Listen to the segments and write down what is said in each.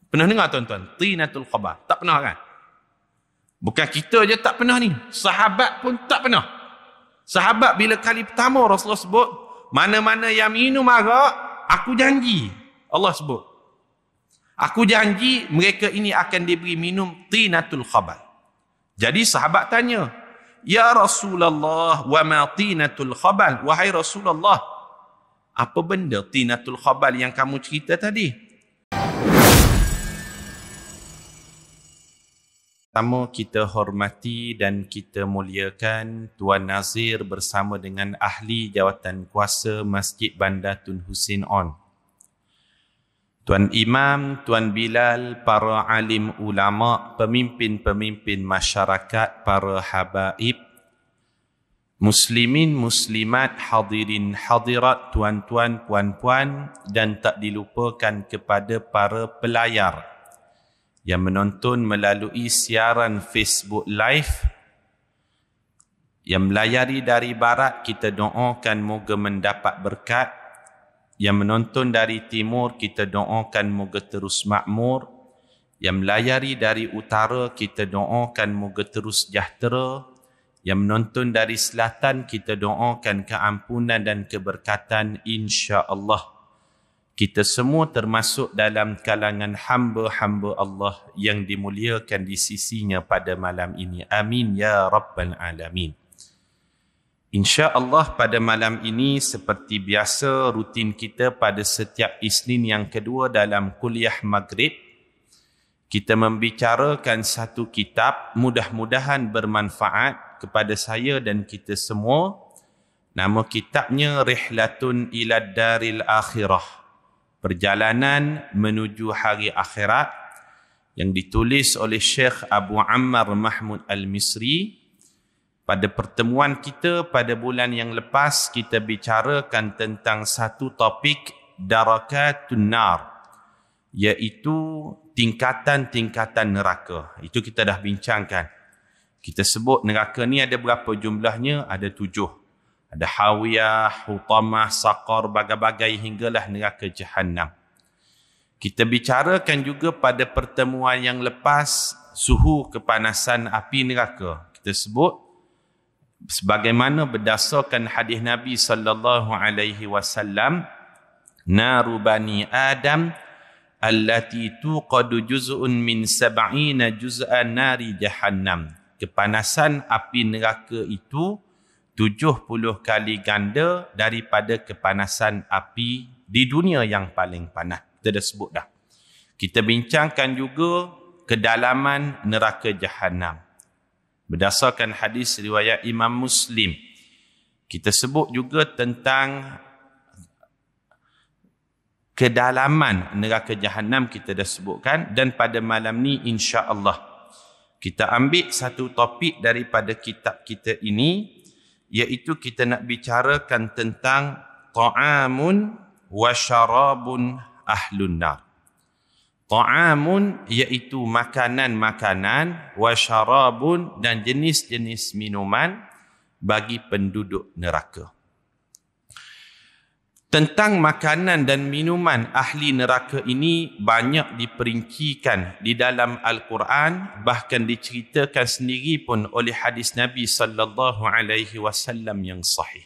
Pernah dengar tuan-tuan? Tinatul khabar. Tak pernah kan? Bukan kita je tak pernah ni. Sahabat pun tak pernah. Sahabat bila kali pertama Rasulullah sebut, mana-mana yang minum arak, aku janji. Allah sebut. Aku janji mereka ini akan diberi minum tinatul khabar. Jadi sahabat tanya, Ya Rasulullah, wa ma tinatul khabal? Wahai Rasulullah, apa benda tinatul khabal yang kamu cerita tadi? Pertama, kita hormati dan kita muliakan Tuan Nazir bersama dengan ahli jawatan kuasa Masjid Bandar Tun Hussein On, Tuan Imam, Tuan Bilal, para alim ulama, pemimpin-pemimpin masyarakat, para habaib, muslimin, muslimat, hadirin, hadirat, tuan-tuan, puan-puan, dan tak dilupakan kepada para pelayar yang menonton melalui siaran Facebook Live, yang melayari dari barat, kita doakan moga mendapat berkat. Yang menonton dari timur, kita doakan moga terus makmur. Yang melayari dari utara, kita doakan moga terus sejahtera. Yang menonton dari selatan, kita doakan keampunan dan keberkatan insya-Allah. Kita semua termasuk dalam kalangan hamba-hamba Allah yang dimuliakan di sisinya pada malam ini. Amin ya rabbal alamin. InsyaAllah pada malam ini seperti biasa rutin kita pada setiap Isnin yang kedua dalam kuliah Maghrib, kita membicarakan satu kitab, mudah-mudahan bermanfaat kepada saya dan kita semua. Nama kitabnya Rihlatun ila Daril Akhirah, Perjalanan menuju Hari Akhirat, yang ditulis oleh Syekh Abu Ammar Mahmud Al-Misri. Pada pertemuan kita pada bulan yang lepas, kita bicarakan tentang satu topik darakatun nar, iaitu tingkatan-tingkatan neraka. Itu kita dah bincangkan. Kita sebut neraka ni ada berapa jumlahnya? Ada 7. Ada Hawiyah, Hutamah, Saqar, bagai-bagai hinggalah neraka Jahannam. Kita bicarakan juga pada pertemuan yang lepas suhu kepanasan api neraka. Kita sebut sebagaimana berdasarkan hadis Nabi sallallahu alaihi wasallam, naru bani Adam allati tuqadu juz'un min 70 juz'an nari jahannam. Kepanasan api neraka itu 70 kali ganda daripada kepanasan api di dunia yang paling panas. Kita dah sebut dah. Kita bincangkan juga kedalaman neraka Jahannam berdasarkan hadis riwayat Imam Muslim. Kita sebut juga tentang kedalaman neraka Jahannam, kita dah sebutkan. Dan pada malam ni insya-Allah kita ambil satu topik daripada kitab kita ini, iaitu kita nak bicarakan tentang ta'amun wa syarabun ahlun nar. Ta'amun iaitu makanan-makanan, wa syarabun dan jenis-jenis minuman bagi penduduk neraka. Tentang makanan dan minuman ahli neraka ini banyak diperincikan di dalam Al-Quran, bahkan diceritakan sendiri pun oleh hadis Nabi sallallahu alaihi wasallam yang sahih.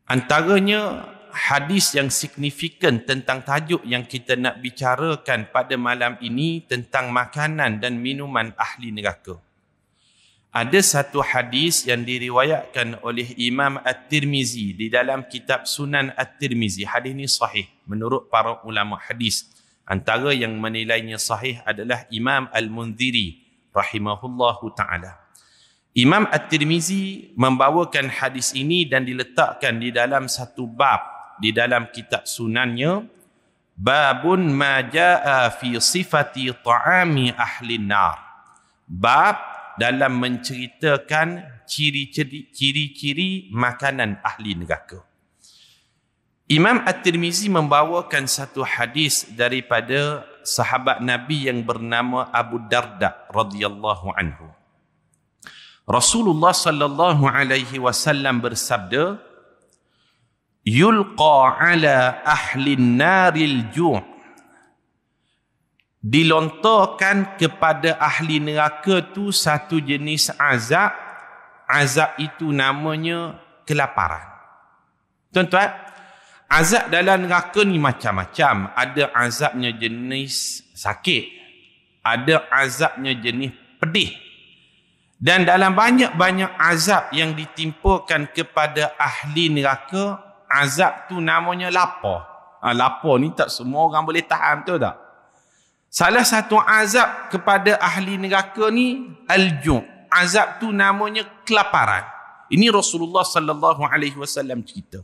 Antaranya hadis yang signifikan tentang tajuk yang kita nak bicarakan pada malam ini tentang makanan dan minuman ahli neraka. Ada satu hadis yang diriwayatkan oleh Imam At-Tirmizi di dalam kitab Sunan At-Tirmizi. Hadis ini sahih menurut para ulama hadis. Antara yang menilainya sahih adalah Imam Al-Munziri rahimahullahu ta'ala. Imam At-Tirmizi membawakan hadis ini dan diletakkan di dalam satu bab di dalam kitab sunannya, babun ma jaa fi sifati ta'ami ahli nar. Bab dalam menceritakan ciri-ciri makanan ahli neraka. Imam At-Tirmizi membawakan satu hadis daripada sahabat Nabi yang bernama Abu Darda radhiyallahu anhu. Rasulullah sallallahu alaihi wasallam bersabda, yulqa ala ahli naril ju'. dilontarkan kepada ahli neraka tu satu jenis azab. Azab itu namanya kelaparan. Tuan-tuan, azab dalam neraka ni macam-macam. Ada azabnya jenis sakit, ada azabnya jenis pedih. Dan dalam banyak-banyak azab yang ditimpakan kepada ahli neraka, azab tu namanya lapar. Lapar ni tak semua orang boleh tahan, betul tak? Salah satu azab kepada ahli neraka ni al-ju'. Azab tu namanya kelaparan. Ini Rasulullah sallallahu alaihi wasallam cerita.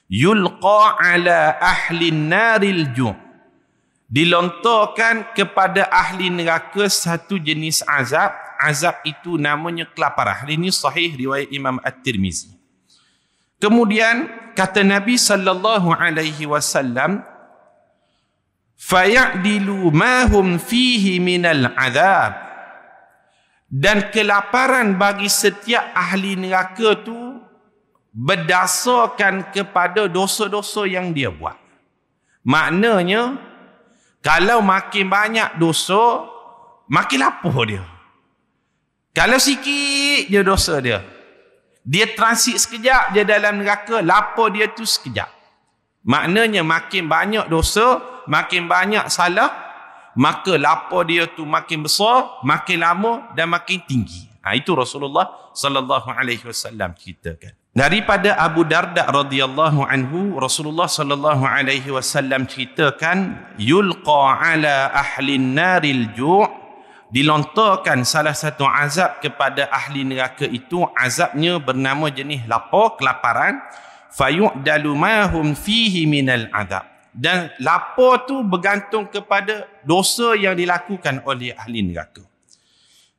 Yulqa ala ahli naril ju'. Dilontarkan kepada ahli neraka satu jenis azab. Azab itu namanya kelaparan. Ini sahih riwayat Imam At-Tirmizi. Kemudian kata Nabi sallallahu alaihi wasallam, fayadilu ma hum fihi minal azab. Dan kelaparan bagi setiap ahli neraka tu berdasarkan kepada dosa-dosa yang dia buat. Maknanya, kalau makin banyak dosa, makin lapar dia. Kalau sikit je dosa dia, dia transit sekejap je dalam neraka, lapar dia tu sekejap. Maknanya makin banyak dosa, makin banyak salah, maka lapar dia tu makin besar, makin lama dan makin tinggi. Itu Rasulullah sallallahu alaihi wasallam ceritakan. Daripada Abu Darda radhiyallahu anhu, Rasulullah sallallahu alaihi wasallam ceritakan, yulqa ala ahli naril ju', dilontarkan salah satu azab kepada ahli neraka itu, azabnya bernama jenis lapar, kelaparan, fayu'dalu ma hum fihi minal azab. Dan lapar tu bergantung kepada dosa yang dilakukan oleh ahli neraka.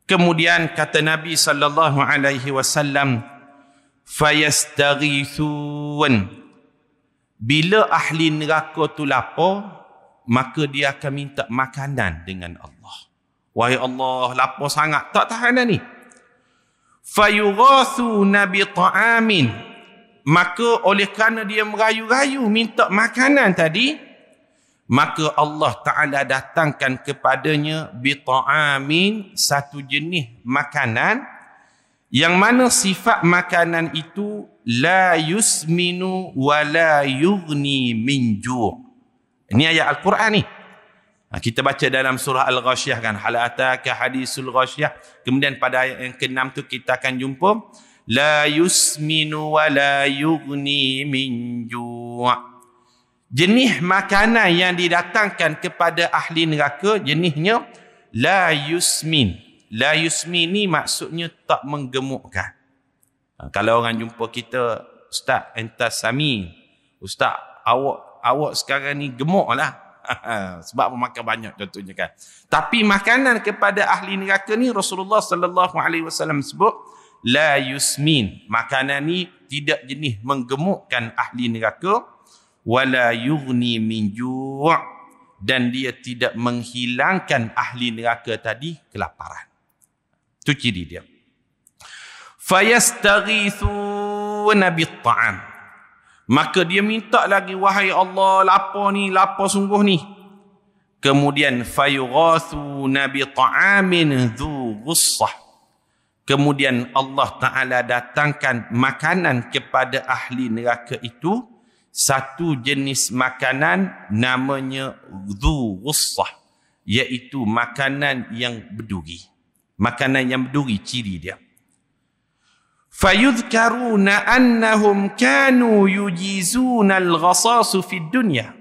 Kemudian kata Nabi sallallahu alaihi wasallam, fayastaghithun. Bila ahli neraka tu lapar, maka dia akan minta makanan dengan Allah. Wahai Allah, lapar sangat, tak tahan dah ni. Fayughathuna bi ta'amin. Maka oleh kerana dia merayu-rayu minta makanan tadi, maka Allah Ta'ala datangkan kepadanya bita'amin, satu jenis makanan yang mana sifat makanan itu la yusminu wa la yughni min ju'. Ini ayat Al-Quran ni. Kita baca dalam surah Al-Ghashiyah kan, hal ataka hadisul Ghashiyah. Kemudian pada ayat yang ke-6 tu kita akan jumpa la yusminu wa la yughni min ju'. Jenis makanan yang didatangkan kepada ahli neraka jenisnya la yusmin. La yusmin ni maksudnya tak menggemukkan. Kalau orang jumpa kita, Ustaz entas sami, Ustaz awak sekarang ni gemuk lah. Sebab makan banyak contohnya kan. Tapi makanan kepada ahli neraka ni Rasulullah sallallahu alaihi wasallam sebut la yusmin. Makanan ni tidak jenis menggemukkan ahli neraka, wala yughni min ju', dan dia tidak menghilangkan ahli neraka tadi kelaparan. Itu ciri dia. Fayastaghithuna bit-ta'am. Maka dia minta lagi, wahai Allah, lapar ni, lapar sungguh ni. Kemudian fayughathuna bita'amin dhu ghussah. Kemudian Allah Ta'ala datangkan makanan kepada ahli neraka itu, satu jenis makanan namanya dhu ghussah, iaitu makanan yang berduri. Makanan yang berduri, ciri dia. Fayudhkaruna annahum kanu yujizuna al-ghasasu fid dunya.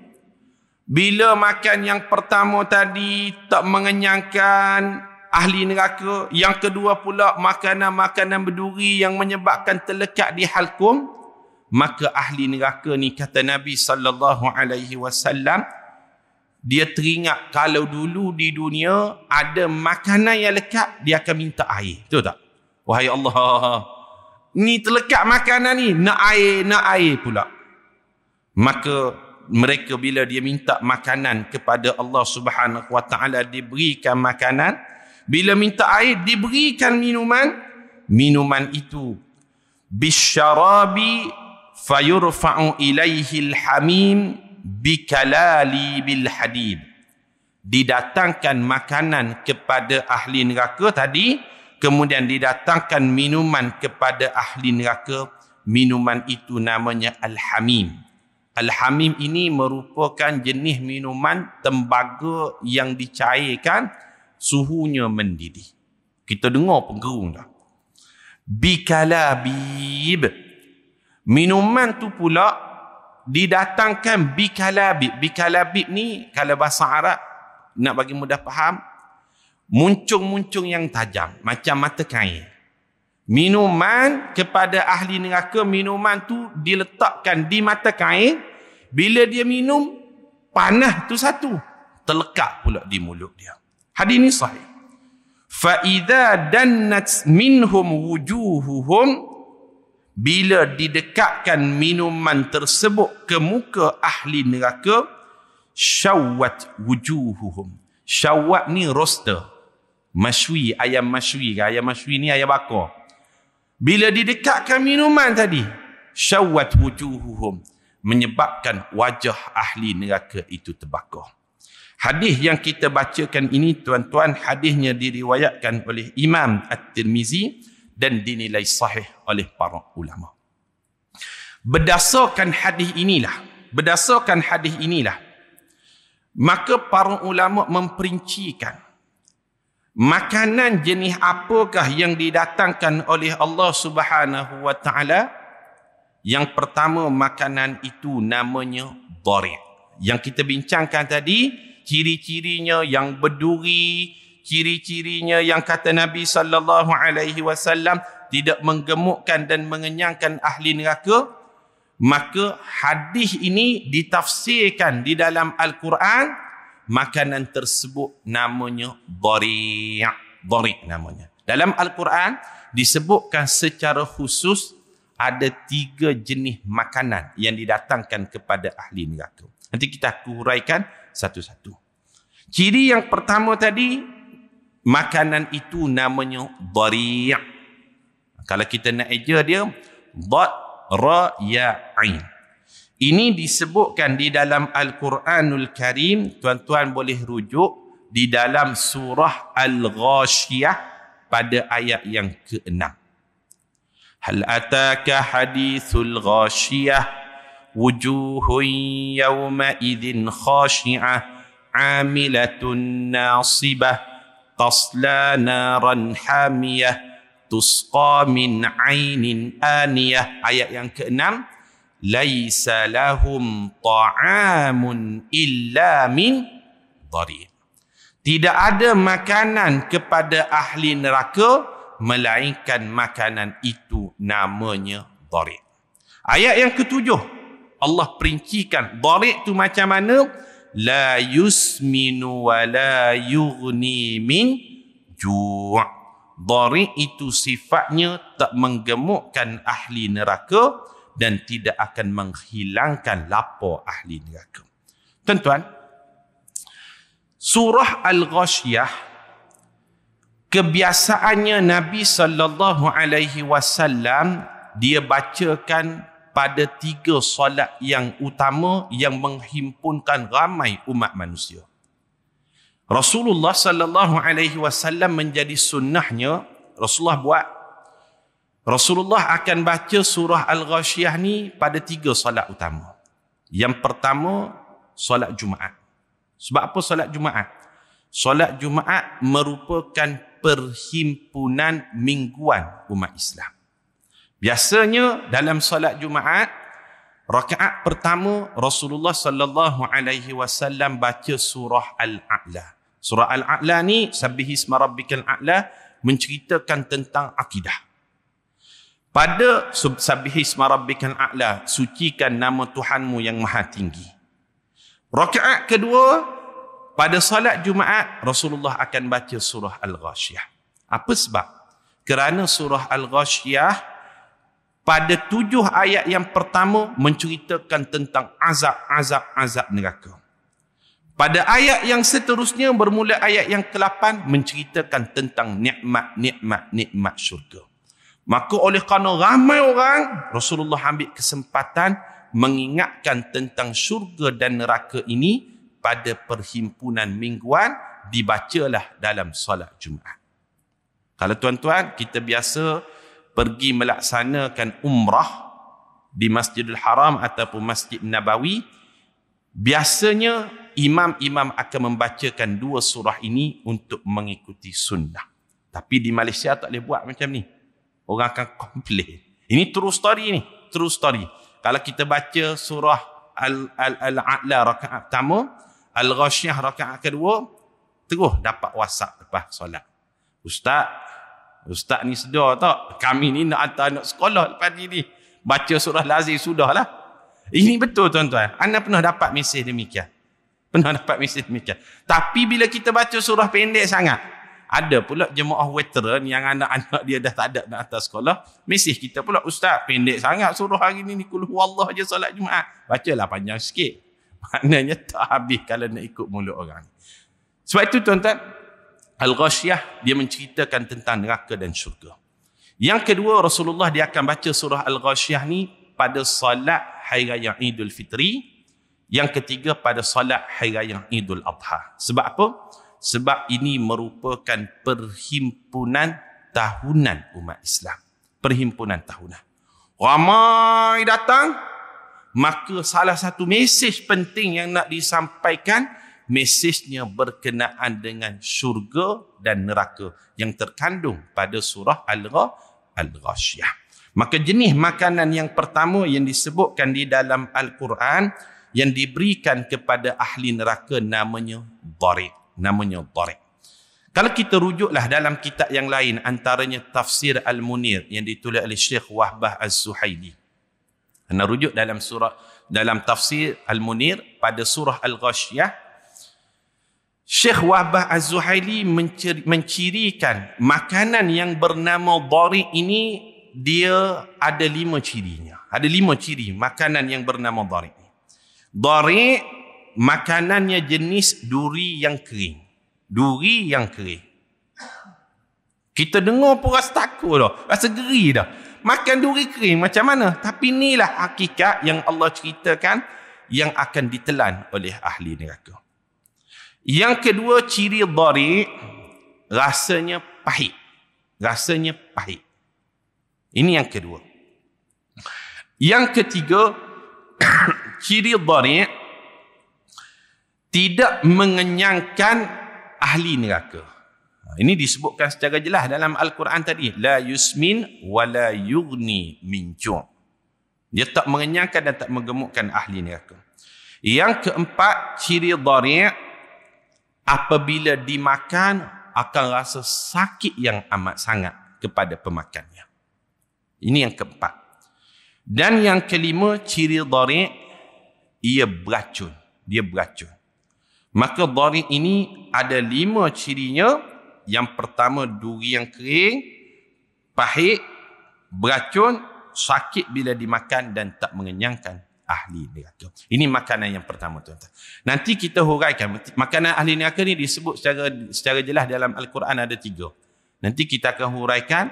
Bila makan yang pertama tadi tak mengenyangkan ahli neraka, yang kedua pula makanan-makanan berduri yang menyebabkan terlekat di halkum, maka ahli neraka ni kata Nabi sallallahu alaihi wasallam, dia teringat kalau dulu di dunia ada makanan yang lekat, dia akan minta air. Betul tak? Wahai Allah, ni terlekat makanan ni, nak air pula. Maka mereka bila dia minta makanan kepada Allah Subhanahu wa taala, diberikan makanan. Bila minta air, diberikan minuman. Minuman itu bisyarabi fayurfa'u ilaihi alhamim bikalali bil hadid. didatangkan makanan kepada ahli neraka tadi, kemudian didatangkan minuman kepada ahli neraka, minuman itu namanya Al-Hamim. Al-Hamim ini merupakan jenis minuman tembaga yang dicairkan, suhunya mendidih. Kita dengar pun gerung dah. Bikalabib. Minuman tu pula didatangkan bikalabib. Bikalabib ni kalau bahasa Arab nak bagi mudah faham, muncung-muncung yang tajam macam mata kain. Minuman kepada ahli neraka, minuman tu diletakkan di mata kain. Bila dia minum, panah tu satu terlekat pula di mulut dia. Hadis ini sahih. Fa idza dannat minhum wujuhuhum, bila didekatkan minuman tersebut ke muka ahli neraka, syawwat wujuhuhum. Syawwat ni roster. Masywi, ayam masywi. Ayam masywi ni ayam bakar. Bila didekatkan minuman tadi, syawwat wujuhuhum, menyebabkan wajah ahli neraka itu terbakar. Hadis yang kita bacakan ini, tuan-tuan, hadisnya diriwayatkan oleh Imam At-Tirmizi dan dinilai sahih oleh para ulama. Berdasarkan hadis inilah, maka para ulama memperincikan makanan jenis apakah yang didatangkan oleh Allah Subhanahu wa taala. Yang pertama, makanan itu namanya dhari'. Yang kita bincangkan tadi, ciri-cirinya yang berduri, ciri-cirinya yang kata Nabi sallallahu alaihi wasallam tidak menggemukkan dan mengenyangkan ahli neraka. Maka hadis ini ditafsirkan di dalam Al-Quran, makanan tersebut namanya dhari'. Dhari' namanya. Dalam Al-Quran disebutkan secara khusus ada 3 jenis makanan yang didatangkan kepada ahli neraka. Nanti kita huraikan satu-satu. Ciri yang pertama tadi, makanan itu namanya dhari'. Kalau kita nak eja dia, dhad, ra, ya, ain. Ini disebutkan di dalam Al-Quranul Karim. Tuan-tuan boleh rujuk di dalam surah Al-Ghashiyah pada ayat yang ke-6. Hal ataka hadithul ghashiyah, wujuhun yawma idhin khashi'ah, amilatun nasibah, tasla naran hamiyah, tusqa min ainin aniyah. Ayat yang ke-6, laisa lahum ta'amun illa min dhari'. Tidak ada makanan kepada ahli neraka melainkan makanan itu namanya dhari'. Ayat yang ke-7, Allah perincikan dhari' itu macam mana. La yusminu wa la yughni min ju'. Dhari' itu sifatnya tak menggemukkan ahli neraka dan tidak akan menghilangkan lapar ahli neraka. Tuan-tuan, surah Al-Ghashiyah, kebiasaannya Nabi sallallahu alaihi wasallam dia bacakan pada 3 solat yang utama yang menghimpunkan ramai umat manusia. Rasulullah sallallahu alaihi wasallam menjadi sunnahnya, Rasulullah buat. Rasulullah akan baca surah Al-Ghashiyah ni pada 3 solat utama. Yang pertama, solat Jumaat. Sebab apa solat Jumaat? Solat Jumaat merupakan perhimpunan mingguan umat Islam. Biasanya dalam solat Jumaat, rakaat pertama Rasulullah sallallahu alaihi wasallam baca surah Al-A'la. Surah Al-A'la ni, Sabbihisma rabbikal a'la, menceritakan tentang akidah. Pada Sabbihisma rabbikal a'la, sucikan nama Tuhanmu yang maha tinggi. Rakaat kedua, pada salat Jumaat, Rasulullah akan baca surah Al-Ghashiyah. Apa sebab? Kerana surah Al-Ghashiyah pada 7 ayat yang pertama menceritakan tentang azab neraka. Pada ayat yang seterusnya, bermula ayat yang ke-8, menceritakan tentang nikmat syurga. Maka oleh kerana ramai orang, Rasulullah ambil kesempatan mengingatkan tentang syurga dan neraka ini pada perhimpunan mingguan, dibacalah dalam solat Jumaat. Kalau tuan-tuan, kita biasa pergi melaksanakan umrah di Masjidil Haram ataupun Masjid Nabawi, biasanya imam-imam akan membacakan dua surah ini untuk mengikuti sunnah. Tapi di Malaysia tak boleh buat macam ni. Orang akan komplain. Ini true story ni. True story. Kalau kita baca surah Al-A'la rakaat pertama, Al-Ghashiyah rakaat kedua, terus dapat WhatsApp lepas solat. Ustaz ni sedar tak? Kami ni nak hantar anak sekolah lepas ni. Baca surah Al-Aziz sudahlah. Ini betul tuan-tuan. Anda pernah dapat mesej demikian. Tapi bila kita baca surah pendek sangat, ada pula jemaah veteran yang anak-anak dia dah tak ada nak hantar sekolah, mesej kita pula, Ustaz, pendek sangat surah hari ni, kul huwallah je solat Jumaat. Bacalah panjang sikit. Maknanya tak habis kalau nak ikut mulut orang. Sebab itu tuan-tuan, Al-Ghashiyah dia menceritakan tentang neraka dan syurga. Yang kedua, Rasulullah dia akan baca surah Al-Ghashiyah ni pada solat Hari Raya Idul Fitri. Yang ketiga pada solat Hari Raya Idul Adha. Sebab apa? Sebab ini merupakan perhimpunan tahunan umat Islam. Perhimpunan tahunan. Ramai datang, maka salah satu mesej penting yang nak disampaikan, mesejnya berkenaan dengan syurga dan neraka yang terkandung pada surah Al-Ghashiyah. Maka jenis makanan yang pertama yang disebutkan di dalam Al-Quran yang diberikan kepada ahli neraka namanya dharik. Kalau kita rujuklah dalam kitab yang lain, antaranya Tafsir Al-Munir yang ditulis oleh Syekh Wahbah Az-Zuhaili. Anda rujuk dalam Tafsir Al-Munir pada surah Al-Ghashiyah, Syekh Wahbah Az-Zuhaili mencirikan makanan yang bernama dharik ini, dia ada 5 cirinya. Ada 5 ciri makanan yang bernama dharik. Dharik makanannya jenis duri yang kering. Duri yang kering. Kita dengar pun rasa takut dah. Rasa geri dah. Makan duri kering macam mana? Tapi inilah hakikat yang Allah ceritakan yang akan ditelan oleh ahli neraka. Yang kedua, ciri dharik, rasanya pahit. Rasanya pahit. Ini yang kedua. Yang ketiga, ciri dharik tidak mengenyangkan ahli neraka. Ini disebutkan secara jelas dalam Al-Quran tadi. La yusmin wa la yughni min ju'. Dia tak mengenyangkan dan tak menggemukkan ahli neraka. Yang keempat, ciri dharik, apabila dimakan akan rasa sakit yang amat sangat kepada pemakannya. Ini yang keempat. Dan yang kelima, ciri dharik, ia beracun. Dia beracun. Maka dharik ini ada 5 cirinya. Yang pertama, duri yang kering, pahit, beracun, sakit bila dimakan dan tak mengenyangkan ahli neraka. Ini makanan yang pertama, tuan-tuan. Nanti kita huraikan. Makanan ahli neraka ni disebut secara jelas dalam Al-Quran ada 3. Nanti kita akan huraikan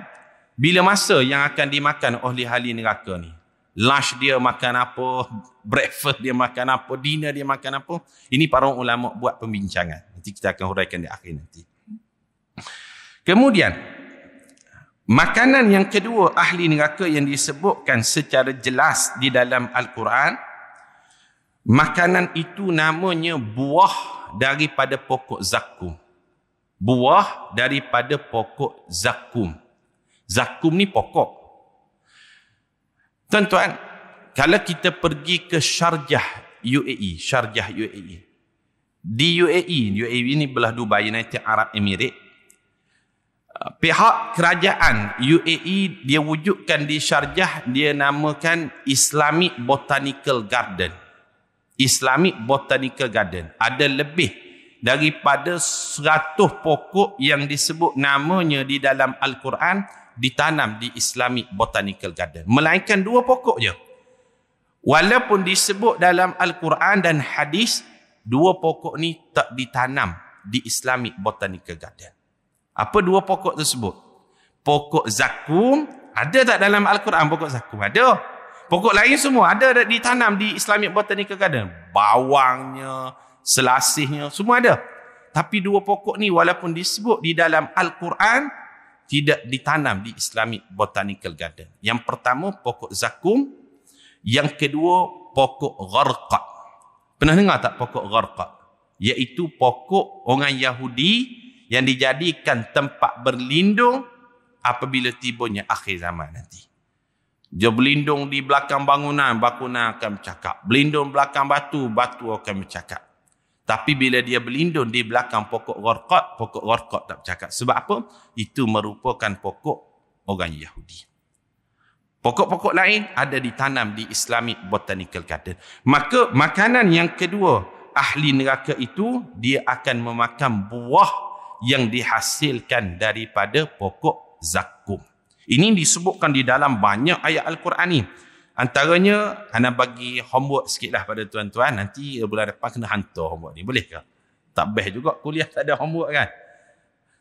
bila masa yang akan dimakan oleh ahli neraka ni. Lunch dia makan apa, breakfast dia makan apa, dinner dia makan apa. Ini para ulama buat pembincangan. Nanti kita akan huraikan di akhir nanti. Kemudian, makanan yang kedua ahli neraka yang disebutkan secara jelas di dalam Al-Quran, makanan itu namanya buah daripada pokok zakum. Buah daripada pokok zakum. Zakum ni pokok. Tuan-tuan, kalau kita pergi ke Sharjah UAE, di UAE ni belah Dubai, United Arab Emirates, pihak kerajaan UAE dia wujudkan di Sharjah, dia namakan Islamic Botanical Garden. Islamic Botanical Garden. Ada lebih daripada 100 pokok yang disebut namanya di dalam Al-Quran ditanam di Islamic Botanical Garden. Melainkan 2 pokok je. Walaupun disebut dalam Al-Quran dan hadis, 2 pokok ni tak ditanam di Islamic Botanical Garden. Apa 2 pokok tersebut? Pokok zakum, ada tak dalam Al-Quran pokok zakum? Ada. Pokok lain semua ada ditanam di Islamic Botanical Garden. Bawangnya, selasihnya, semua ada. Tapi dua pokok ni walaupun disebut di dalam Al-Quran, tidak ditanam di Islamic Botanical Garden. Yang pertama pokok zakum, yang kedua pokok gharqad. Pernah dengar tak pokok gharqad? Iaitu pokok orang Yahudi yang dijadikan tempat berlindung apabila tibanya akhir zaman nanti. Dia berlindung di belakang bangunan, bangunan akan bercakap. Berlindung belakang batu, batu akan bercakap. Tapi bila dia berlindung di belakang pokok gharqad tak bercakap. Sebab apa? Itu merupakan pokok orang Yahudi. Pokok-pokok lain ada ditanam di Islamic Botanical Garden. Maka makanan yang kedua ahli neraka itu, dia akan memakan buah yang dihasilkan daripada pokok zakum. Ini disebutkan di dalam banyak ayat Al-Quran ni. Antaranya, ana bagi homework sikitlah pada tuan-tuan. Nanti bulan depan kena hantar homework ni. Boleh ke? Tak best juga kuliah tak ada homework kan?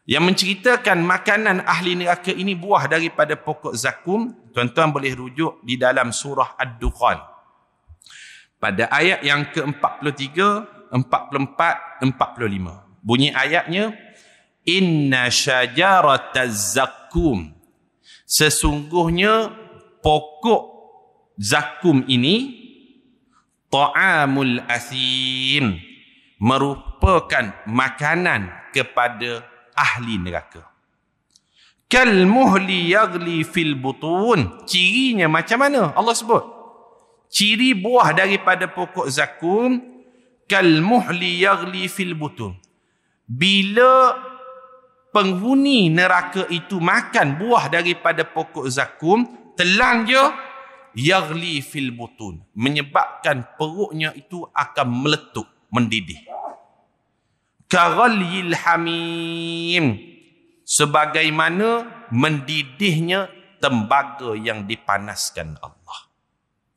Yang menceritakan makanan ahli neraka ini buah daripada pokok zakum. Tuan-tuan boleh rujuk di dalam surah Ad-Dukhan. Pada ayat yang ke-43, 44, 45. Bunyi ayatnya, Inna syajarataz zakum. Sesungguhnya pokok zakum ini ta'amul athim, merupakan makanan kepada ahli neraka. Kal muhli yaghli fil butun. Cirinya macam mana? Allah sebut. Ciri buah daripada pokok zakum, kal muhli yaghli fil butun. Bila penghuni neraka itu makan buah daripada pokok zakum, telan je, yaghli fil butun, menyebabkan perutnya itu akan meletup, mendidih. Kaghalyil hamim, sebagaimana mendidihnya tembaga yang dipanaskan Allah.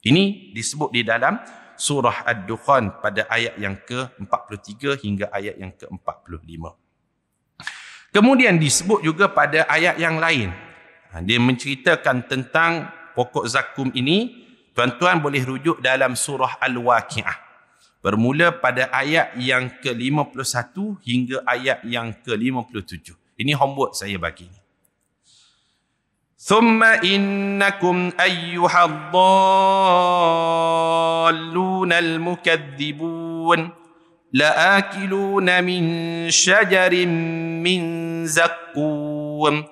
Ini disebut di dalam surah Ad-Dukhan pada ayat yang ke-43 hingga ayat yang ke-45. Kemudian disebut juga pada ayat yang lain. Dia menceritakan tentang pokok zakum ini. Tuan-tuan boleh rujuk dalam surah Al-Waqi'ah. Bermula pada ayat yang ke-51 hingga ayat yang ke-57. Ini homework saya bagi. Thumma innakum ayyuhad-dallunal mukadzibun la'akiluna min syajarin min zakum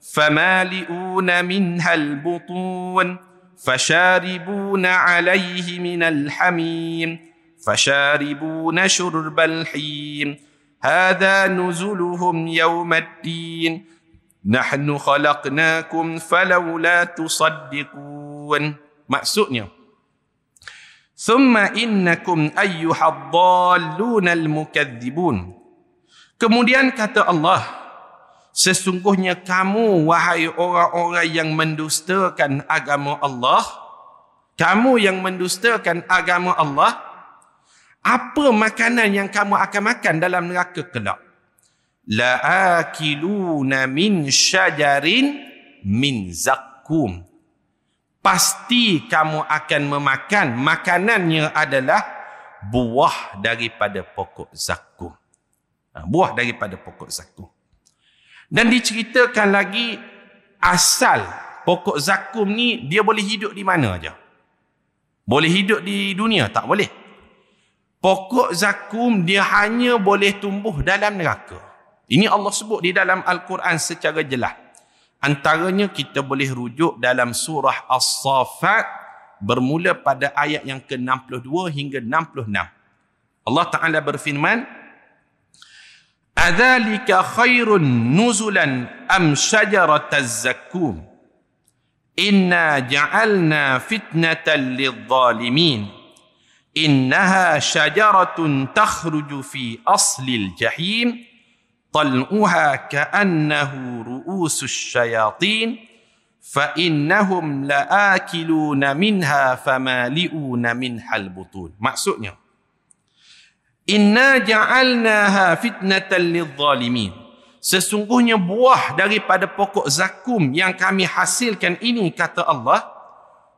famali'una minhal butun fasharibuna alaihi minal hamim fasharibuna syurbal him hadha nuzuluhum yawmaddin nahnu khalaqnakum falawla tusaddiqun. Maksudnya, Thumma innakum ayyuhad-dallunal mukadzibun. Kemudian kata Allah, sesungguhnya kamu wahai orang-orang yang mendustakan agama Allah, kamu yang mendustakan agama Allah, apa makanan yang kamu akan makan dalam neraka kelak? La'akiluna min syajarin min zakum. Pasti kamu akan memakan, makanannya adalah buah daripada pokok zakum. Buah daripada pokok zakum. Dan diceritakan lagi asal pokok zakum ni dia boleh hidup di mana aja? Boleh hidup di dunia? Tak boleh. Pokok zakum dia hanya boleh tumbuh dalam neraka. Ini Allah sebut di dalam Al-Quran secara jelas. Antaranya kita boleh rujuk dalam surah As-Saffat bermula pada ayat yang ke-62 hingga 66. Allah Ta'ala berfirman, Adzalika khairun nuzulan am syajarataz zakum inna ja'alna fitnatan lidh-dhalimin innaha syajaratun takhruju fi aslil jahim طلعها كأنه رؤوس الشياطين فإنهم لآكلون منها فمالئون منها البطون. Maksudnya, Inna ja'alnaha fitnatan lidh-dhalimin. Sesungguhnya buah daripada pokok zakum yang kami hasilkan ini, kata Allah,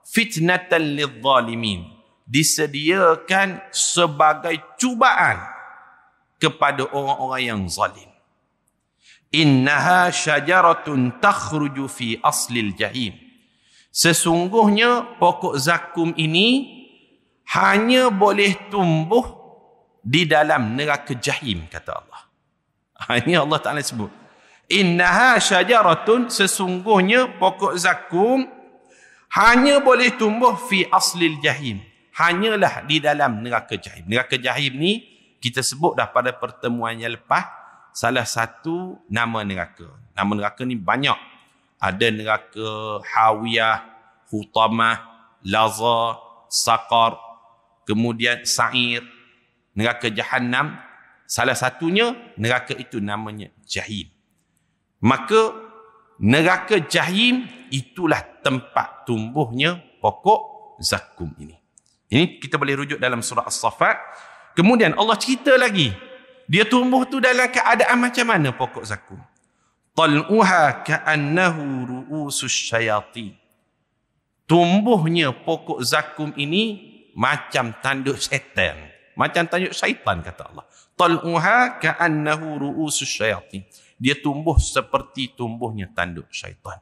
fitnatan lidh-dhalimin, disediakan sebagai cubaan kepada orang-orang yang zalim. Innaha syajaratun takhruju fi aslil jahim. Sesungguhnya pokok zakum ini hanya boleh tumbuh di dalam neraka jahim, kata Allah. Ini Allah Ta'ala sebut. Innaha syajaratun, sesungguhnya pokok zakum hanya boleh tumbuh fi aslil jahim. Hanyalah di dalam neraka jahim. Neraka jahim ni kita sebut dah pada pertemuan yang lepas. Salah satu nama neraka. Nama neraka ni banyak. Ada neraka Hawiyah, Hutamah, Laza, Saqar, kemudian Sa'ir, neraka Jahannam. Salah satunya neraka itu namanya Jahim. Maka neraka Jahim itulah tempat tumbuhnya pokok zakum ini. Ini kita boleh rujuk dalam surah As-Saffat. Kemudian Allah cerita lagi. Dia tumbuh tu dalam keadaan macam mana pokok zakum? Tal'uha ka'annahu ru'usus syayatin. Tumbuhnya pokok zakum ini macam tanduk syaitan. Macam tanduk syaitan, kata Allah. Tal'uha ka'annahu ru'usus syayatin. Dia tumbuh seperti tumbuhnya tanduk syaitan.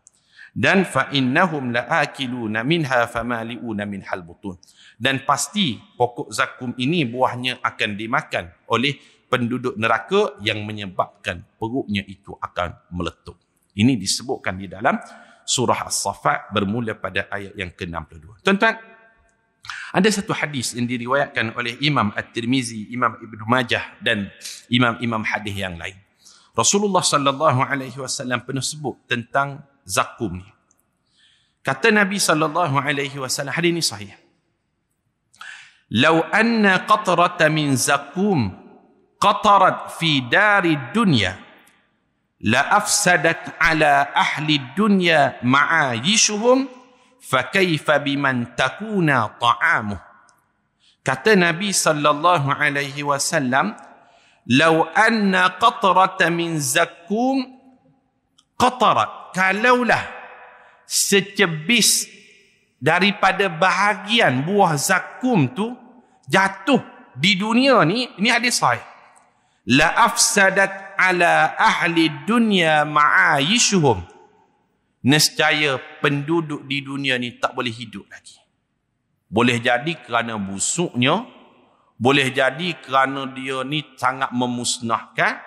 Dan fa'innahum la'akiluna minha famali'una minhal butun. Dan pasti pokok zakum ini buahnya akan dimakan oleh penduduk neraka yang menyebabkan perutnya itu akan meletup. Ini disebutkan di dalam surah As-Saffat bermula pada ayat yang ke-62. Tuan-tuan, ada satu hadis yang diriwayatkan oleh Imam At-Tirmizi, Imam Ibn Majah dan imam-imam hadis yang lain. Rasulullah sallallahu alaihi wasallam pernah sebut tentang zakum ni. Kata Nabi sallallahu alaihi wasallam, hadis ini sahih. "Lau anna qatratan min zakum qatarat fi dari dunya la afsadat ala ahli dunya ma'ayishuhum fa kaifa biman takuna ta'amuh." Kata Nabi sallallahu alaihi wasallam, "Lau anna qatratan min zakum qatarat," kalaulah secebis daripada bahagian buah zakum tu jatuh di dunia ni, ini hadis sahih, la afsadat ala ahli dunya ma'ayishuhum, nescaya penduduk di dunia ni tak boleh hidup lagi. Boleh jadi kerana busuknya, boleh jadi kerana dia ni sangat memusnahkan,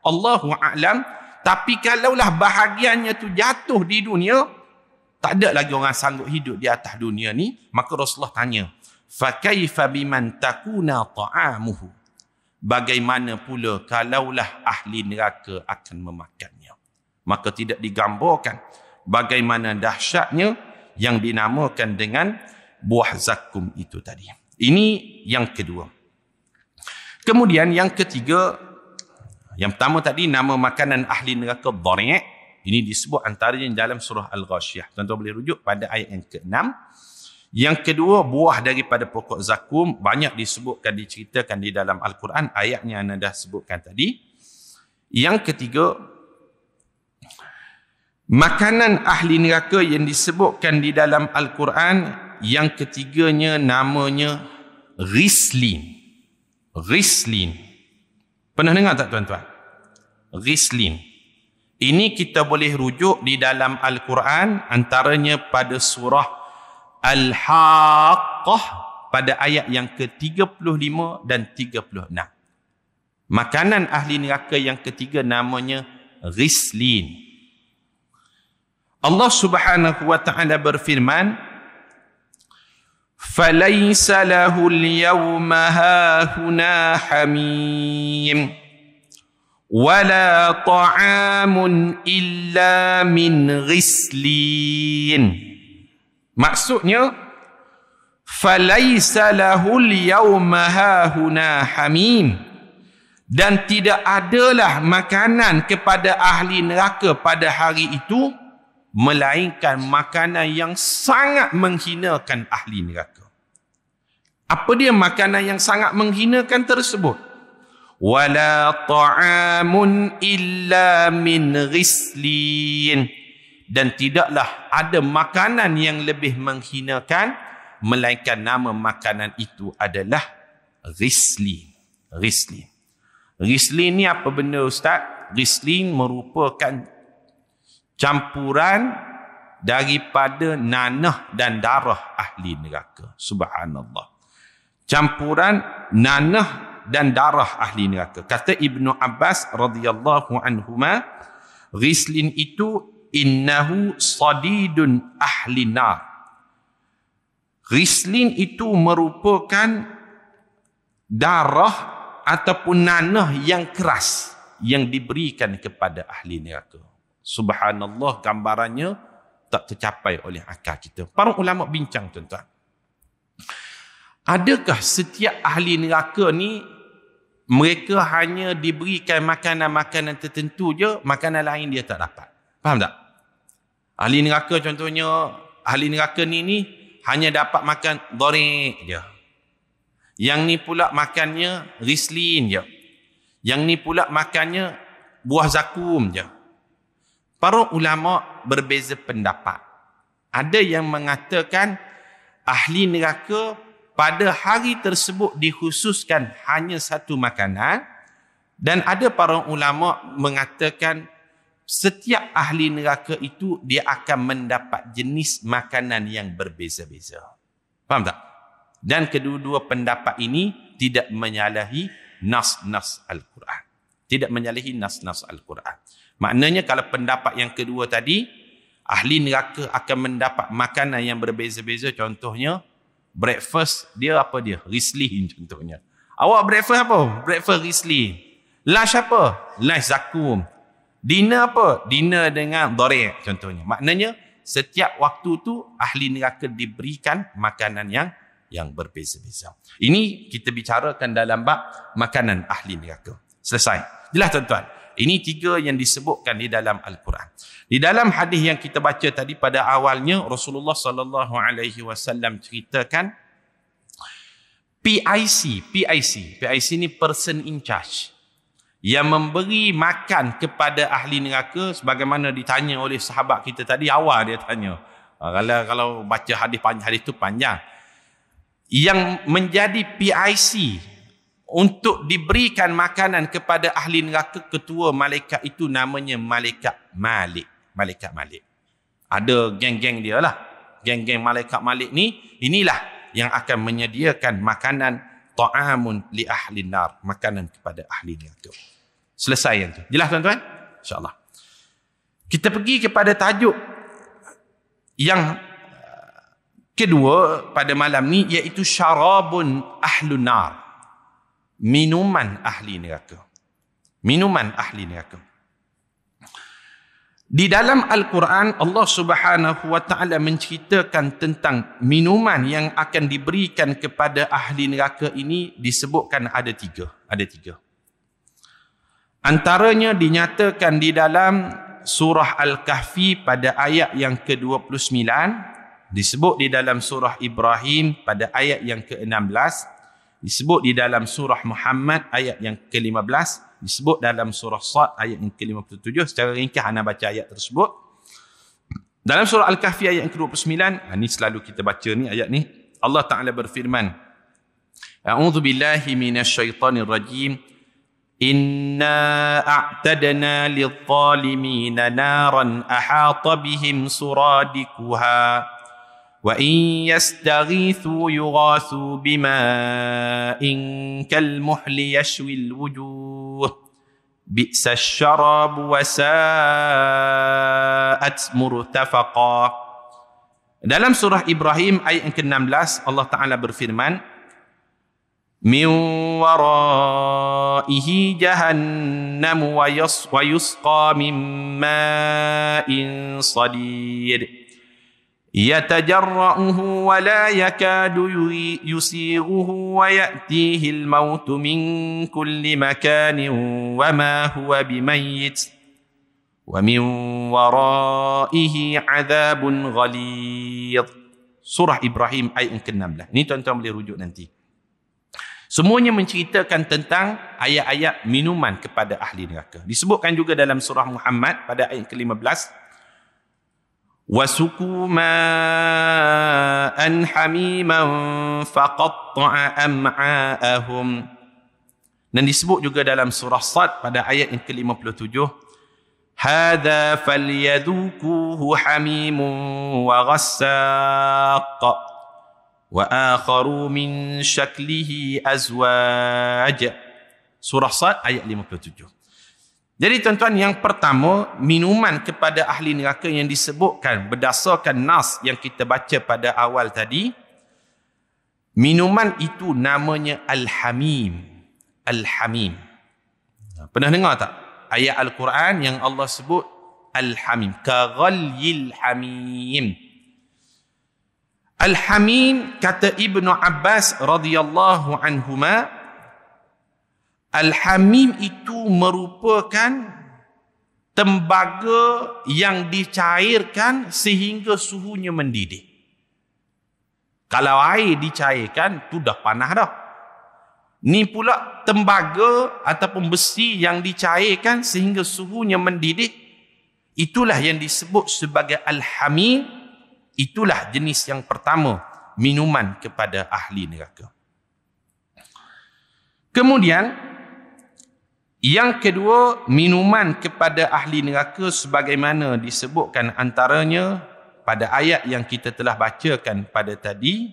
Allahu a'lam. Tapi kalaulah bahagiannya tu jatuh di dunia, tak ada lagi orang sanggup hidup di atas dunia ni, maka Rasulullah tanya, fa kaifa biman takuna ta'amuhu, bagaimana pula kalaulah ahli neraka akan memakannya. Maka tidak digambarkan bagaimana dahsyatnya yang dinamakan dengan buah zakum itu tadi. Ini yang kedua. Kemudian yang ketiga, yang pertama tadi nama makanan ahli neraka dhari'. Ini disebut antaranya dalam surah Al-Ghashiyah. Tuan-tuan boleh rujuk pada ayat yang ke-6. Yang kedua, buah daripada pokok zakum banyak disebutkan, diceritakan di dalam Al-Quran. Ayatnya anda dah sebutkan tadi. Yang ketiga, makanan ahli neraka yang disebutkan di dalam Al-Quran, yang ketiganya namanya Ghislin. Ghislin. Pernah dengar tak tuan-tuan? Ghislin. Ini kita boleh rujuk di dalam Al-Quran, antaranya pada surah Al-Haqqah pada ayat yang ke-35 dan 36. Makanan ahli neraka yang ketiga namanya Ghislin. Allah Subhanahu wa ta'ala berfirman, فَلَيْسَ لَهُ الْيَوْمَ هَاهُنَا حَمِيمٌ وَلَا طَعَامٌ إِلَّا مِنْ غِسْلِينَ. Maksudnya, فَلَيْسَ لَهُ الْيَوْمَ هَاهُنَا حَمِيمٌ, dan tidak adalah makanan kepada ahli neraka pada hari itu melainkan makanan yang sangat menghinakan ahli neraka. Apa dia makanan yang sangat menghinakan tersebut? Wala ta'amun illa min ghislin, dan tidaklah ada makanan yang lebih menghinakan melainkan nama makanan itu adalah ghislin. Ghislin. Rislin ni apa benda Ustaz? Rislin merupakan campuran daripada nanah dan darah ahli neraka. Subhanallah. Campuran nanah dan darah ahli neraka. Kata Ibnu Abbas radhiyallahu anhuma, Rislin itu innahu sadidun ahli nar. Rislin itu merupakan darah ataupun nanah yang keras yang diberikan kepada ahli neraka. Subhanallah, gambarannya tak tercapai oleh akal kita. Para ulama bincang tuan-tuan. Adakah setiap ahli neraka ni mereka hanya diberikan makanan-makanan tertentu je, makanan lain dia tak dapat? Faham tak? Ahli neraka contohnya, ahli neraka ni hanya dapat makan dorek je. Yang ni pula makannya rislin je. Yang ni pula makannya buah zakum je. Para ulama berbeza pendapat. Ada yang mengatakan ahli neraka pada hari tersebut dikhususkan hanya satu makanan, dan ada para ulama mengatakan setiap ahli neraka itu dia akan mendapat jenis makanan yang berbeza-beza. Faham tak? Dan kedua-dua pendapat ini tidak menyalahi nas-nas Al-Quran. Tidak menyalahi nas-nas Al-Quran. Maknanya kalau pendapat yang kedua tadi, ahli neraka akan mendapat makanan yang berbeza-beza. Contohnya, breakfast dia apa dia? Rislin contohnya. Awak breakfast apa? Breakfast rislin. Lunch apa? Lunch zakum. Dinner apa? Dinner dengan dorek contohnya. Maknanya setiap waktu tu ahli neraka diberikan makanan yang berbeza-beza. Ini kita bicarakan dalam bab makanan ahli neraka. Selesai. Jelas tuan-tuan. Ini tiga yang disebutkan di dalam Al-Quran. Di dalam hadis yang kita baca tadi pada awalnya, Rasulullah sallallahu alaihi wasallam ceritakan PIC ni person in charge, yang memberi makan kepada ahli neraka sebagaimana ditanya oleh sahabat kita tadi. Awal dia tanya, kalau baca hadis itu panjang, yang menjadi PIC untuk diberikan makanan kepada ahli neraka, ketua malaikat itu namanya Malaikat Malik. Malaikat Malik. Ada geng-geng dia lah. Geng-geng Malaikat Malik ni, inilah yang akan menyediakan makanan ta'amun li ahli nar, makanan kepada ahli neraka. Selesai yang tu. Jelas tuan-tuan? InsyaAllah. Kita pergi kepada tajuk yang kedua pada malam ni, iaitu syarabun ahlun nar. Minuman ahli neraka. Minuman ahli neraka. Di dalam Al-Quran, Allah Subhanahu wa taala menceritakan tentang minuman yang akan diberikan kepada ahli neraka ini, disebutkan ada tiga. Antaranya dinyatakan di dalam surah Al-Kahfi pada ayat yang ke-29, disebut di dalam surah Ibrahim pada ayat yang ke-16, disebut di dalam surah Muhammad ayat yang ke-15, disebut dalam surah Sad ayat yang ke-57. Secara ringkas ana baca ayat tersebut. Dalam surah Al-Kahfi ayat yang ke-29, ini selalu kita baca ni ayat ni. Allah Ta'ala berfirman, A'udzu billahi minasyaitonir rajim. Inna a'tadna lidh-dhalimina naran ahata bihim suradikuha. وَإِنْ يَسْتَغِيثُوا يُغَاثُوا بِمَاءٍ كَالْمُحْلِ يَشْوِي الْوُجُوهِ بِئْسَ الشَّرَابُ وَسَاءَتْ مُرْتَفَقًا. Dalam surah Ibrahim ayat yang ke-16, Allah Ta'ala berfirman, مِنْ وَرَائِهِ جَهَنَّمُ وَيُسْقَى مِنْ مَاءٍ صَدِيدٍ يتجرعه ولا يكاد يسيغه ويأتيه الموت من كل مكان وما هو بميت ومن ورائه عذاب غليظ. Surah Ibrahim ayat yang ke-16. Ini tuan-tuan boleh rujuk nanti. Semuanya menceritakan tentang ayat-ayat minuman kepada ahli neraka. Disebutkan juga dalam surah Muhammad pada ayat ke-15, وَسُقُوا مَاءً حَمِيمًا فَقَطَّعَ أَمْعَاءَهُمْ Dan disebut juga dalam surah Sad pada ayat yang ke-57, hadza falyadhuquhu hamimun wa ghassaq wa akharu min shaklihi azwaj. Surah Sad ayat 57. Jadi tuan-tuan, yang pertama, minuman kepada ahli neraka yang disebutkan berdasarkan nas yang kita baca pada awal tadi, minuman itu namanya Al-Hamim. Al-Hamim. Pernah dengar tak ayat Al-Quran yang Allah sebut Al-Hamim? Kaghalyil hamim. Al-Hamim, kata Ibnu Abbas radhiyallahu anhuma, Al-Hamim itu merupakan tembaga yang dicairkan sehingga suhunya mendidih. Kalau air dicairkan, tu dah panas dah. Ni pula tembaga ataupun besi yang dicairkan sehingga suhunya mendidih. Itulah yang disebut sebagai Al-Hamim. Itulah jenis yang pertama, minuman kepada ahli neraka. Kemudian, yang kedua, minuman kepada ahli neraka sebagaimana disebutkan antaranya pada ayat yang kita telah bacakan pada tadi,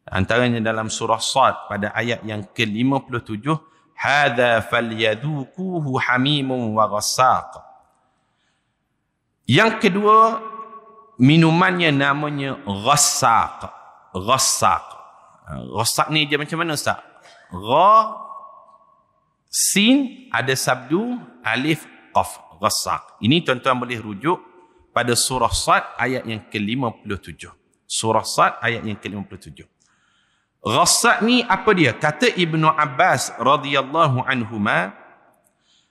antaranya dalam surah Sad pada ayat yang ke-57, hadza falyadhuquhu hamimun wa ghassaq. Yang kedua, minumannya namanya ghassaq. Ghassaq. Ghassaq ni dia macam mana Ustaz? Sin ada sabdu, alif, qaf, ghassaq. Ini tuan-tuan boleh rujuk pada surah Sad ayat yang ke-57. Surah Sad ayat yang ke-57. Ghassaq ni apa dia? Kata Ibnu Abbas radhiyallahu anhuma,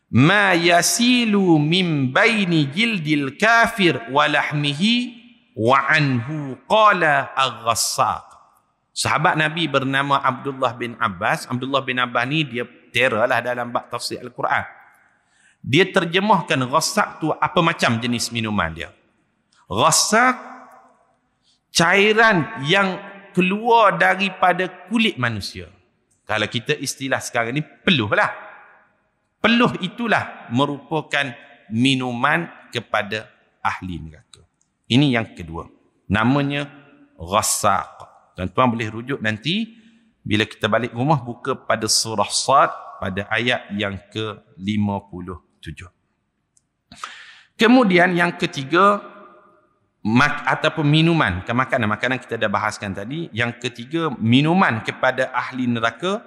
ma yasilu min baini jildil kafir wa lahmihi wa anhu qala al-ghassaq. Sahabat Nabi bernama Abdullah bin Abbas. Abdullah bin Abbas ni dia teralah dalam bab tafsir Al-Quran. Dia terjemahkan ghassaq tu apa macam jenis minuman dia. Ghassaq, cairan yang keluar daripada kulit manusia. Kalau kita istilah sekarang ni, peluh lah. Peluh itulah merupakan minuman kepada ahli neraka. Ini yang kedua. Namanya ghassaq. Tuan-tuan boleh rujuk nanti bila kita balik rumah, buka pada surah Sad pada ayat yang ke-57. Kemudian yang ketiga, ataupun minuman, makanan kita dah bahaskan tadi. Yang ketiga, minuman kepada ahli neraka.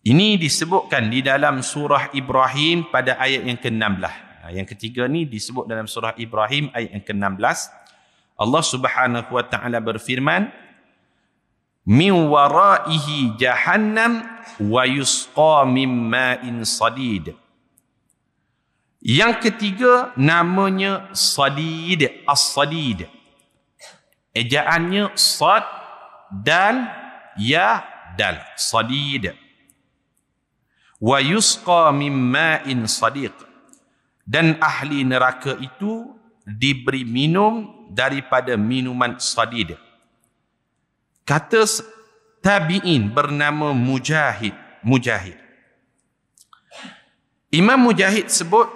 Ini disebutkan di dalam surah Ibrahim pada ayat yang ke-16. Yang ketiga ni disebut dalam surah Ibrahim ayat yang ke-16. Allah Subhanahu wa taala berfirman, min waraihi jahannam wa yusqa min ma'in sadid. Yang ketiga namanya sadid, as-sadid. Ejaannya sad dal ya dal, sadid. Wa yusqa min ma'in sadiq. Dan ahli neraka itu diberi minum daripada minuman sadid. Kata tabi'in bernama Mujahid. Imam Mujahid sebut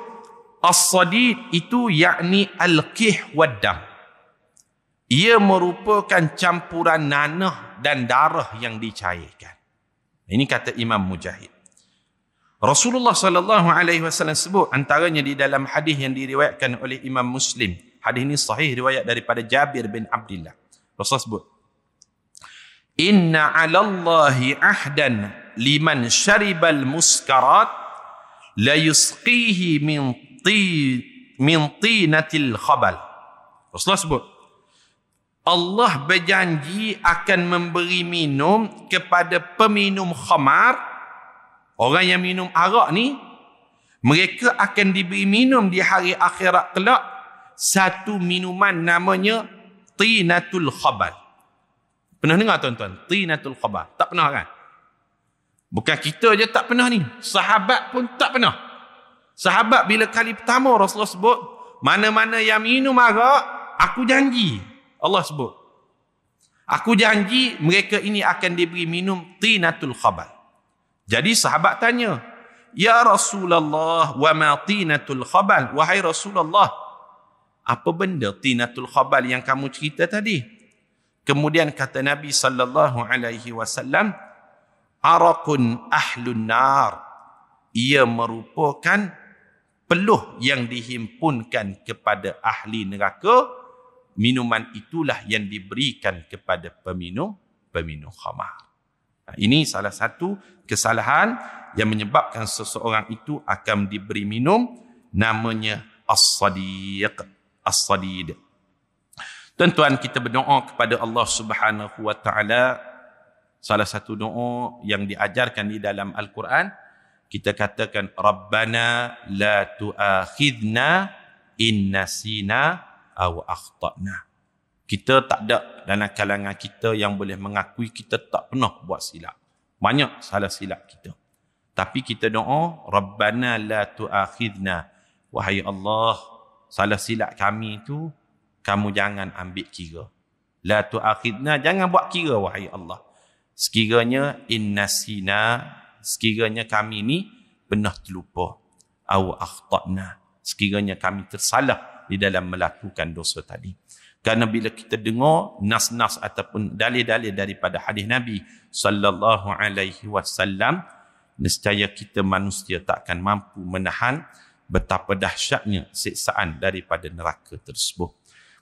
as-sadid itu yakni al-qih wad-dam. Ia merupakan campuran nanah dan darah yang dicairkan. Ini kata Imam Mujahid. Rasulullah sallallahu alaihi wasallam sebut antaranya di dalam hadis yang diriwayatkan oleh Imam Muslim. Hadis ini sahih, riwayat daripada Jabir bin Abdullah. Rasul sebut, inna 'alallahi ahdan liman syaribal muskarat la yusqihi min tinatil khabal. Rasulullah sebut, Allah berjanji akan memberi minum kepada peminum khamar. Orang yang minum arak ni, mereka akan diberi minum di hari akhirat kelak satu minuman namanya tinatul khabal. Pernah dengar tuan-tuan? Tinatul khabal. Tak pernah kan? Bukan kita je tak pernah ni. Sahabat pun tak pernah. Sahabat bila kali pertama Rasulullah sebut, mana-mana yang minum arak, aku janji. Allah sebut, aku janji mereka ini akan diberi minum tinatul khabal. Jadi sahabat tanya, "Ya Rasulullah, wa ma tinatul khabal?" Wahai Rasulullah, apa benda tinatul khabal yang kamu cerita tadi? Kemudian kata Nabi sallallahu alaihi wasallam, "Araqun ahlun nar." Ia merupakan peluh yang dihimpunkan kepada ahli neraka. Minuman itulah yang diberikan kepada peminum khamar. Ini salah satu kesalahan yang menyebabkan seseorang itu akan diberi minum, namanya as-sadid. Tuan-tuan, kita berdoa kepada Allah Subhanahu wa taala. Salah satu doa yang diajarkan di dalam Al-Quran, kita katakan, Rabbana la tu'akhidna in nasina aw akhtana. Kita tak ada dalam kalangan kita yang boleh mengakui kita tak pernah buat silap. Banyak salah silap kita. Tapi kita doa, Rabbana la tu'akhidna. Wahai Allah, salah silap kami itu, kamu jangan ambil kira. La tu'akhidna, jangan buat kira, wahai Allah. Sekiranya innasina, sekiranya kami ni pernah terlupa. Aw akhtana, sekiranya kami tersalah di dalam melakukan dosa tadi. Kerana bila kita dengar nas-nas ataupun dalil-dalil daripada hadis Nabi sallallahu alaihi wasallam, nescaya kita manusia tak akan mampu menahan betapa dahsyatnya siksaan daripada neraka tersebut.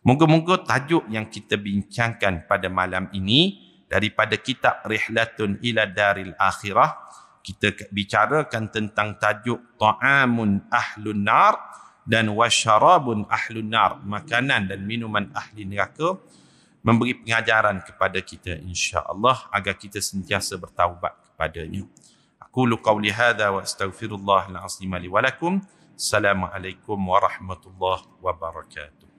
Moga-moga tajuk yang kita bincangkan pada malam ini daripada kitab Rihlatun ila Daril Akhirah, kita bicarakan tentang tajuk Ta'amun Ahlun Nar dan wasyarabun ahlun nar, makanan dan minuman ahli neraka, memberi pengajaran kepada kita insya-Allah agar kita sentiasa bertaubat kepadanya. Aqulu qawli hadza wa astaghfirullahal azim li wa lakum. Assalamualaikum warahmatullahi wabarakatuh.